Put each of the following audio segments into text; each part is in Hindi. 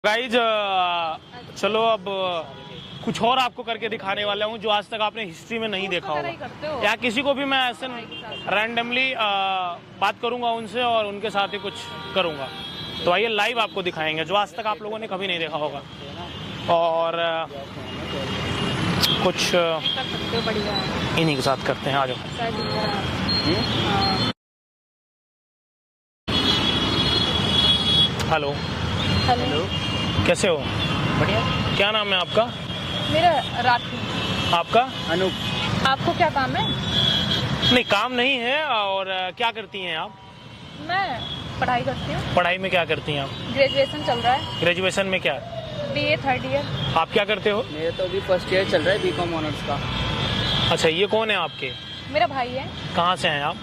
गाइज चलो अब कुछ और आपको करके दिखाने वाला हूँ जो आज तक आपने हिस्ट्री में नहीं देखा होगा। या किसी को भी मैं ऐसे रैंडमली बात करूँगा उनसे और उनके साथ ही कुछ करूँगा। तो आइए लाइव आपको दिखाएंगे जो आज तक आप लोगों ने कभी नहीं देखा होगा। और कुछ इन्हीं के साथ करते हैं। आ जाओ। हेलो हेलो, कैसे हो? बढ़िया। क्या नाम है आपका? मेरा राखी। आपका? अनूप। आपको क्या काम है? नहीं, काम नहीं है। और क्या करती हैं आप? मैं पढ़ाई करती हूँ। पढ़ाई में क्या करती हैं आप? ग्रेजुएशन चल रहा है। ग्रेजुएशन में क्या? BA 3rd year. आप क्या करते हो? मेरा तो अभी फर्स्ट ईयर चल रहा है BCom ऑनर्स का। अच्छा, ये कौन है आपके? मेरा भाई है। कहाँ से हैं आप?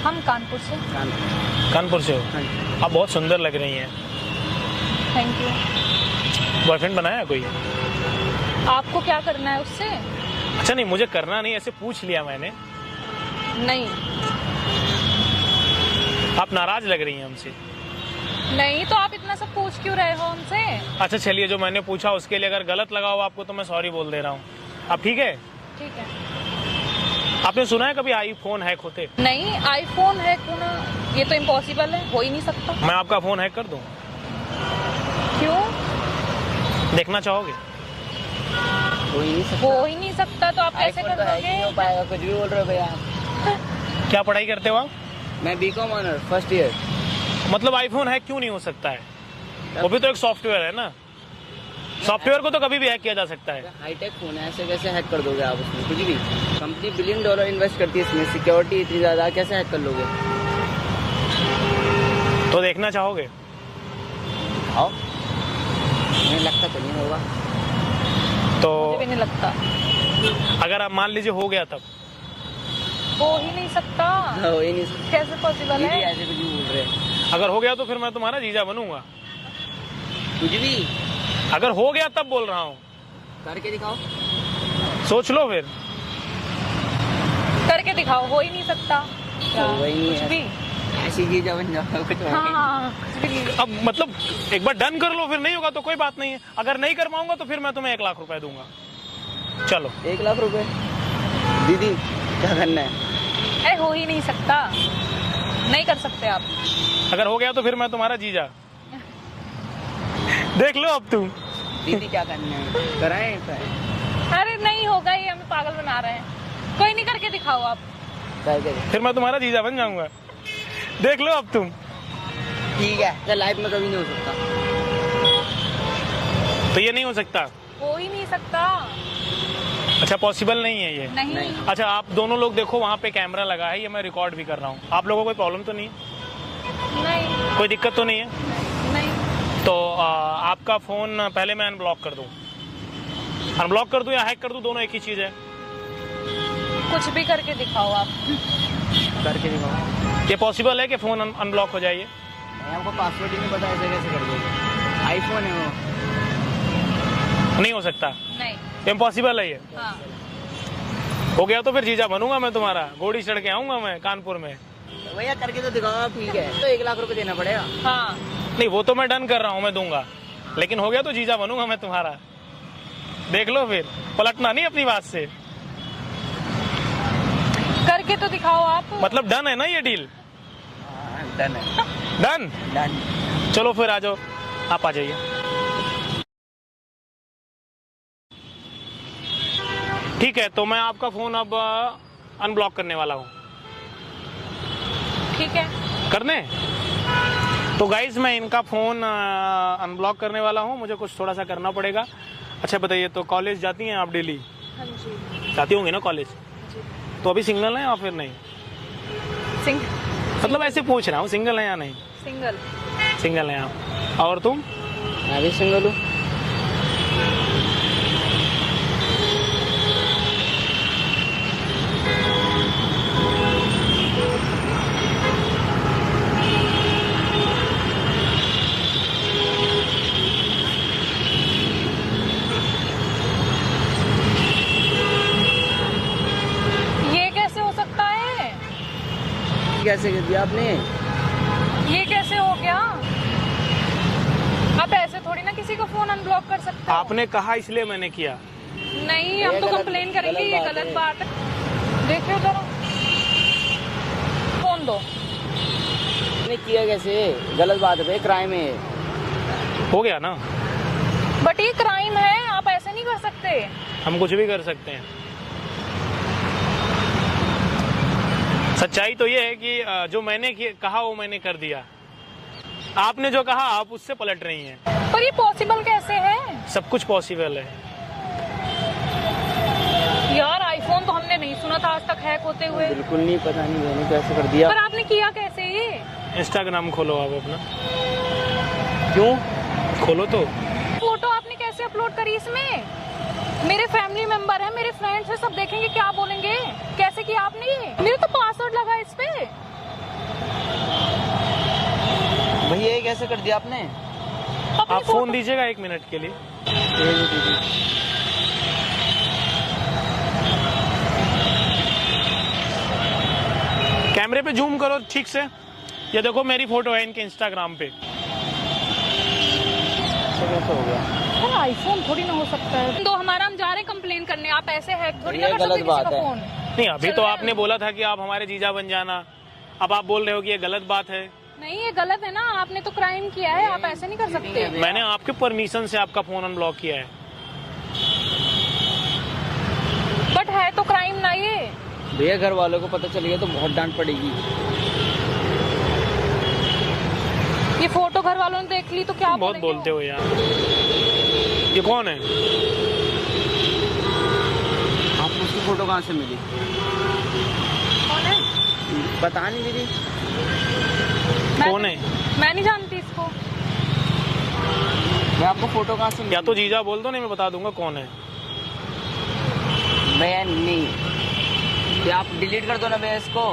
हम कानपुर से। कानपुर से हो? हाँ जी। आप बहुत सुंदर लग रही हैं। Thank you. बॉयफ्रेंड बनाया है कोई? आपको क्या करना है उससे? अच्छा, नहीं मुझे करना नहीं, ऐसे पूछ लिया मैंने। नहीं आप नाराज लग रही हैं हमसे। नहीं, तो आप इतना सब पूछ क्यों रहे हो हमसे? अच्छा चलिए, जो मैंने पूछा उसके लिए अगर गलत लगा हो आपको तो मैं सॉरी बोल दे रहा हूँ। अब ठीक है? ठीक है। आपने सुना है कभी आईफोन हैक होते? नहीं, आईफोन हैक होना ये तो इम्पॉसिबल है, हो ही नहीं सकता। मैं आपका फोन हैक कर दूँ? क्यों? देखना चाहोगे? हो ही नहीं सकता। हो ही नहीं सकता तो आप कैसे iPhone कर तो है ही नहीं हो दोगे? पाएगा, कुछ भी बोल रहे हो भैया। क्या पढ़ाई करते हो आप? मैं BCom ऑनर्स फर्स्ट ईयर। मतलब आईफोन हैक क्यों नहीं हो सकता है? वो भी तो एक सॉफ्टवेयर है ना। सॉफ्टवेयर को तो कभी भी हैक किया जा सकता है। हाईटेक फोन है, ऐसे कैसे हैक कर दोगे आप उसमें? कुछ भी कंपनी $1 बिलियन इन्वेस्ट करती है इसमें, सिक्योरिटी इतनी ज्यादा, कैसे हैक कर लोगे? तो देखना चाहोगे? आओ, मुझे लगता तो नहीं होगा। तो मुझे भी नहीं लगता। अगर आप मान लीजिए हो गया तब? हो ही नहीं सकता। हो ही नहीं सकता। कैसे पॉसिबल दीदी है? ऐसे कुछ भी बोल रहे हैं। अगर हो गया तो फिर मैं तुम्हारा जीजा बनूंगा। कुछ भी अगर हो गया तब बोल रहा हूँ। करके दिखाओ। सोच लो फिर। करके दिखाओ। हो ही नहीं सकता। क्या? हो ही नहीं कुछ है। भी। ऐसी चीज बन जाओ कुछ हो ही नहीं। हाँ, कुछ भी। अब मतलब एक बार डन कर लो, फिर नहीं होगा तो कोई बात नहीं है। अगर नहीं कर पाऊंगा तो फिर मैं तुम्हें 1 लाख रुपए दूंगा। चलो। 1 लाख रुपए? दीदी क्या करना है? अरे हो ही नहीं सकता, नहीं कर सकते आप। अगर हो गया तो फिर मैं तुम्हारा जीजा। देख लो अब तुम। दीदी क्या करना है? कराएं क्या? अरे नहीं होगा, ये हमें पागल बना रहे हैं। कोई नहीं, करके दिखाओ आप। फिर मैं तुम्हारा जीजा बन जाऊंगा। देख लो अब तुम। ठीक है, लाइफ में कभी नहीं हो सकता। तो ये नहीं हो सकता? हो ही नहीं सकता। अच्छा, पॉसिबल नहीं है ये? नहीं। अच्छा, आप दोनों लोग देखो, वहाँ पे कैमरा लगा है, ये मैं रिकॉर्ड भी कर रहा हूँ। आप लोगों को कोई प्रॉब्लम तो नहीं है? नहीं। कोई दिक्कत तो नहीं है? नहीं। तो आपका फ़ोन पहले मैं अनब्लॉक कर दूँ? अनब्लॉक कर दूँ या हैक कर दूँ, दोनों एक ही चीज़ है? कुछ भी करके दिखाओ आप। करके दिखाओ। ये पॉसिबल है कि फ़ोन अनब्लॉक हो जाए? हमको पासवर्ड ही नहीं पता, ऐसे कैसे कर दोगे? आईफोन है वो। नहीं हो सकता? नहीं। इम्पॉसिबल है ये? हाँ। हो गया तो फिर जीजा बनूंगा मैं तुम्हारा। घोड़ी चढ़ के आऊंगा मैं कानपुर में। भैया करके तो दिखाओ। ठीक है, तो 1 लाख रुपए देना पड़ेगा। हाँ। नहीं, वो तो मैं डन कर रहा हूँ, मैं दूंगा। लेकिन हो गया तो जीजा बनूंगा मैं तुम्हारा। देख लो फिर, पलटना नहीं अपनी बात से। करके तो दिखाओ आप। मतलब डन है ना ये डील? डन है। डन? डन। चलो फिर आ जाओ, आप आ जाइए। ठीक है, तो मैं आपका फोन अब अनब्लॉक करने वाला हूँ। ठीक है। करने? तो गाइज मैं इनका फ़ोन अनब्लॉक करने वाला हूँ। मुझे कुछ थोड़ा सा करना पड़ेगा। अच्छा बताइए, तो कॉलेज जाती हैं आप डेली? हाँ जी। जाती होंगी ना कॉलेज? जी। तो अभी सिंगल हैं या फिर नहीं? मतलब ऐसे पूछ रहा हूँ, सिंगल है या नहीं? सिंगल। सिंगल हैं आप। और तुम? मैं भी सिंगल हूँ। ये कैसे हो सकता है? कैसे कर दिया आपने? ये कैसे हो गया? आप ऐसे थोड़ी ना किसी किसी का फोन अनब्लॉक कर सकते हो? आपने कहा इसलिए मैंने किया। नहीं, हम तो कंप्लेन करेंगे, ये गलत बात है। देखियो जरा, फोन दो। ने किया कैसे? गलत बात है भाई, क्राइम है। हो गया ना, बट ये क्राइम है, आप ऐसे नहीं कर सकते। हम कुछ भी कर सकते हैं। सच्चाई तो ये है कि जो मैंने कहा वो मैंने कर दिया। आपने जो कहा आप उससे पलट रही हैं। पर ये पॉसिबल कैसे है? सब कुछ पॉसिबल है। यार आईफोन तो हमने नहीं सुना था आज तक हैक होते हुए। बिल्कुल नहीं, पता नहीं मैंने कैसे कर दिया। पर आपने किया कैसे ये? इंस्टाग्राम खोलो आप अपना। क्यों? खोलो तो। फोटो आपने कैसे अपलोड करी इसमें? मेरे फैमिली मेंबर है, मेरे फ्रेंड्स है, सब देखेंगे, क्या बोलेंगे? कैसे किया आपने ये? मेरा तो पासवर्ड लगा इस पे। भैया ये कैसे कर दिया आपने? अपनी आप फोन दीजिएगा 1 मिनट के लिए। कैमरे पे जूम करो ठीक से। ये देखो मेरी फोटो है इनके इंस्टाग्राम पे। कैसे हो गया? आईफोन थोड़ी ना हो सकता है। तो हमारा, हम जा रहे हैं कंप्लेन करने, आप ऐसे हैक थोड़ी ना ये कर सकते गलत किसी बात का है। फोन। नहीं, अभी तो आपने बोला था कि आप हमारे जीजा बन जाना। अब आप बोल रहे हो कि ये गलत बात है। नहीं, ये गलत है ना, आपने तो क्राइम किया है, आप ऐसे नहीं कर सकते। मैंने आपके परमिशन से आपका फोन अनब्लॉक किया है। बट है तो क्राइम ना ये। भैया घर वालों को पता चल गया तो बहुत डांट पड़ेगी। ये फोटो घर वालों ने देख ली तो क्या बहुत बोलेंगे बोलते हो यार। ये कौन है? आपको उसकी फोटो कहाँ से मिली? कौन है? पता नहीं दीदी। कौन है? मैं नहीं जानती इसको। मैं आपको फोटो कहाँ से मिली? या तो जीजा बोल दो, नहीं मैं बता दूंगा कौन है। भैया नहीं, या आप डिलीट कर दो ना भैया इसको।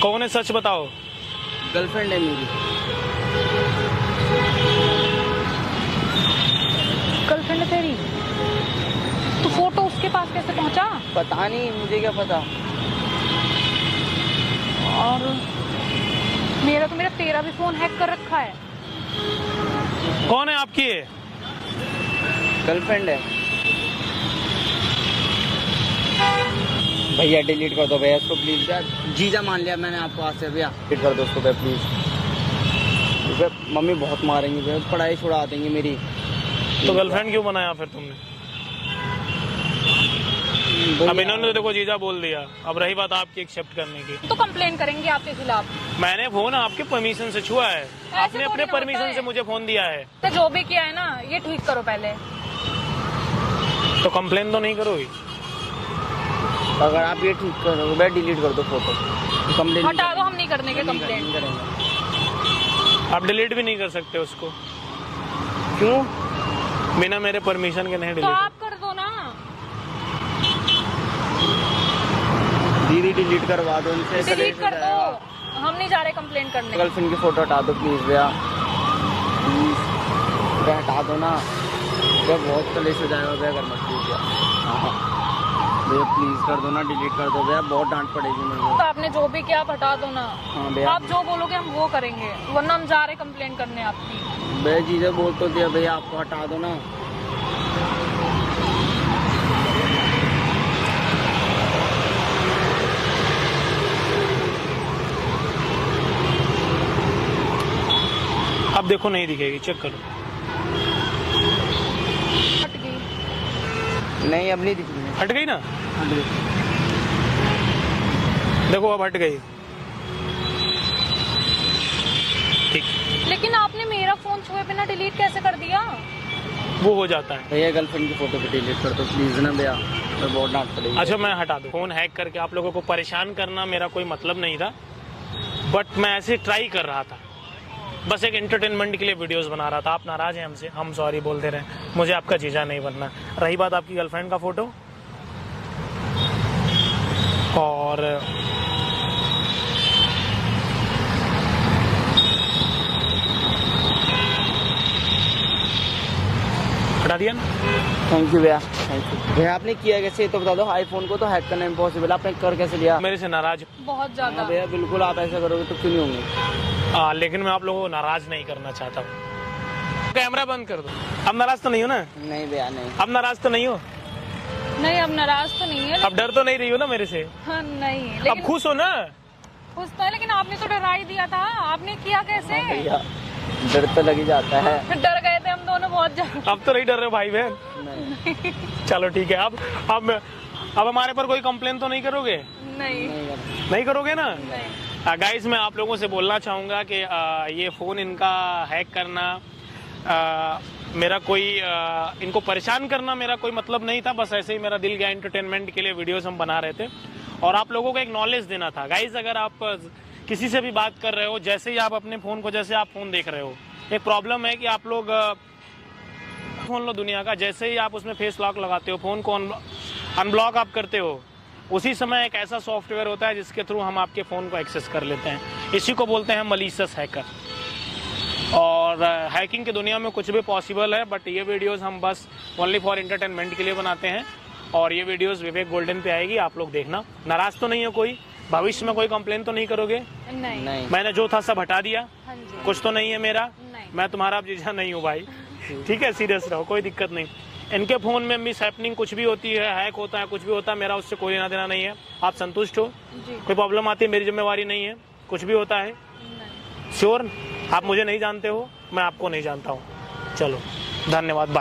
कौन है सच बताओ। गर्लफ्रेंड है मेरी। गर्लफ्रेंड है तेरी? तो फोटो उसके पास कैसे पहुंचा? पता नहीं, मुझे क्या पता। और मेरा तेरा भी फोन हैक कर रखा है। कौन है आपकी ये? गर्लफ्रेंड है। भैया डिलीट कर दो भैया इसको प्लीज। जीजा मान लिया मैंने आपको आज से। भैया डिलीट कर दो उसको भैया प्लीज। भैया मम्मी बहुत मारेंगी भैया, पढ़ाई छुड़ा देंगी मेरी। तो गर्लफ्रेंड क्यों बनाया फिर तुमने? अब इन्होंने तो देखो जीजा बोल दिया। अब रही बात आपकी एक्सेप्ट करने की, तो कंप्लेन करेंगे आपके खिलाफ। मैंने फोन आपके परमिशन से छुआ है। आपने थोड़ी अपने ना परमिशन होता से है। मुझे फोन दिया है। तो जो भी किया है ना, ये ठीक करो पहले। तो कंप्लेन तो नहीं करोगी? अगर आप ये ठीक करोगे भैया डिलीट कर दो फोटो। कंप्लेन हटा दो, हम नहीं करने के कंप्लेन। नहीं करेंगे। आप डिलीट भी नहीं कर सकते उसको। क्यों? बिना मेरे परमिशन के नहीं तो डिलीट। आप कर दो ना। दीदी डिलीट करवा दो उनसे। डिलीट कर दो, हम नहीं जा रहे कंप्लेन करने। गर्लफ्रेंड की फोटो हटा दो प्लीज भैया, प्लीज भैया हटा दो ना भैया, बहुत कलेश हो जाएगा भैया, अगर मत कीजिए। हाँ भैया प्लीज कर दो ना, डिलीट कर दो भैया, बहुत डांट पड़ेगी मेरे को। तो आपने जो भी किया आप हटा दो ना। हाँ भैया। आप जो बोलोगे हम वो करेंगे, वरना हम जा रहे कंप्लेन करने आपकी। भैया जीजा बोल तो दिया भैया, आपको हटा दो ना। अब देखो नहीं दिखेगी, चेक करो। हट गई। नहीं अब नहीं दिख रही है। हट गई ना? हट गई। देखो अब हट गई। ठीक, लेकिन आपने मेरा फोन छुए बिना डिलीट कैसे कर दिया? वो हो जाता है। भैया गर्लफ्रेंड की फोटो भी डिलीट कर दो प्लीज ना भैया, तो बहुत डांट पड़ेगी। अच्छा मैं हटा दूं। फोन हैक करके आप लोगों को परेशान करना मेरा कोई मतलब नहीं था, बट मैं ऐसे ट्राई कर रहा था। बस एक एंटरटेनमेंट के लिए वीडियोस बना रहा था। आप नाराज हैं हमसे, हम सॉरी बोलते रहे। मुझे आपका जीजा नहीं बनना। रही बात आपकी गर्लफ्रेंड का फोटो, और हटा दिया ना। थैंक यू भैया, थैंक यू भैया। आपने किया कैसे ये तो बता दो। आईफोन को तो हैक करना इम्पॉसिबल, आपने कर कैसे लिया? मेरे से नाराज। बहुत ज्यादा। हाँ भैया बिल्कुल, आप ऐसा करोगे तो क्यों नहीं होंगे। लेकिन मैं आप लोगों को नाराज नहीं करना चाहता हूँ। कैमरा बंद कर दो। अब नाराज तो नहीं हो ना? नहीं भैया नहीं। अब नाराज तो नहीं हो? नहीं अब नाराज तो नहीं है, अब डर तो नहीं रही हो ना मेरे से? हाँ नहीं, अब लेकिन खुश हो ना? खुश तो है, लेकिन आपने तो डरा ही दिया था। आपने किया कैसे? हाँ भैया डर तो लग ही जाता है। डर गए थे हम दोनों बहुत ज्यादा। अब तो नहीं डर रहे भाई बहन? नहीं चलो ठीक है। अब हमारे पर कोई कंप्लेन तो नहीं करोगे? नहीं नहीं करोगे ना? नहीं। गाइस मैं आप लोगों से बोलना चाहूँगा कि ये फ़ोन इनका हैक करना, मेरा कोई इनको परेशान करना मेरा कोई मतलब नहीं था। बस ऐसे ही मेरा दिल गया, एंटरटेनमेंट के लिए वीडियोस हम बना रहे थे और आप लोगों को एक नॉलेज देना था। गाइस अगर आप किसी से भी बात कर रहे हो, जैसे ही आप अपने फ़ोन को, जैसे आप फ़ोन देख रहे हो, एक प्रॉब्लम है कि आप लोग फ़ोन लो दुनिया का, जैसे ही आप उसमें फेस लॉक लगाते हो, फ़ोन को अनब्लॉक आप करते हो, उसी समय एक ऐसा सॉफ्टवेयर होता है जिसके थ्रू हम आपके फ़ोन को एक्सेस कर लेते हैं। इसी को बोलते हैं मलिशियस हैकर। और हैकिंग की दुनिया में कुछ भी पॉसिबल है, बट ये वीडियोस हम बस ओनली फॉर एंटरटेनमेंट के लिए बनाते हैं और ये वीडियोस विवेक गोल्डन पे आएगी, आप लोग देखना। नाराज़ तो नहीं हो कोई? भविष्य में कोई कंप्लेन तो नहीं करोगे? नहीं नहीं मैंने जो था सब हटा दिया? हाँ जी। कुछ तो नहीं है मेरा? नहीं। मैं तुम्हारा अब जीजा नहीं हूँ भाई, ठीक है? सीरियस रहो, कोई दिक्कत नहीं। इनके फ़ोन में मिस हैपनिंग कुछ भी होती है, हैक होता है, कुछ भी होता है, मेरा उससे कोई लेना देना नहीं है। आप संतुष्ट हो? जी कोई प्रॉब्लम आती है मेरी जिम्मेवारी नहीं है, कुछ भी होता है? नहीं। श्योर? आप मुझे नहीं जानते हो, मैं आपको नहीं जानता हूँ। चलो धन्यवाद।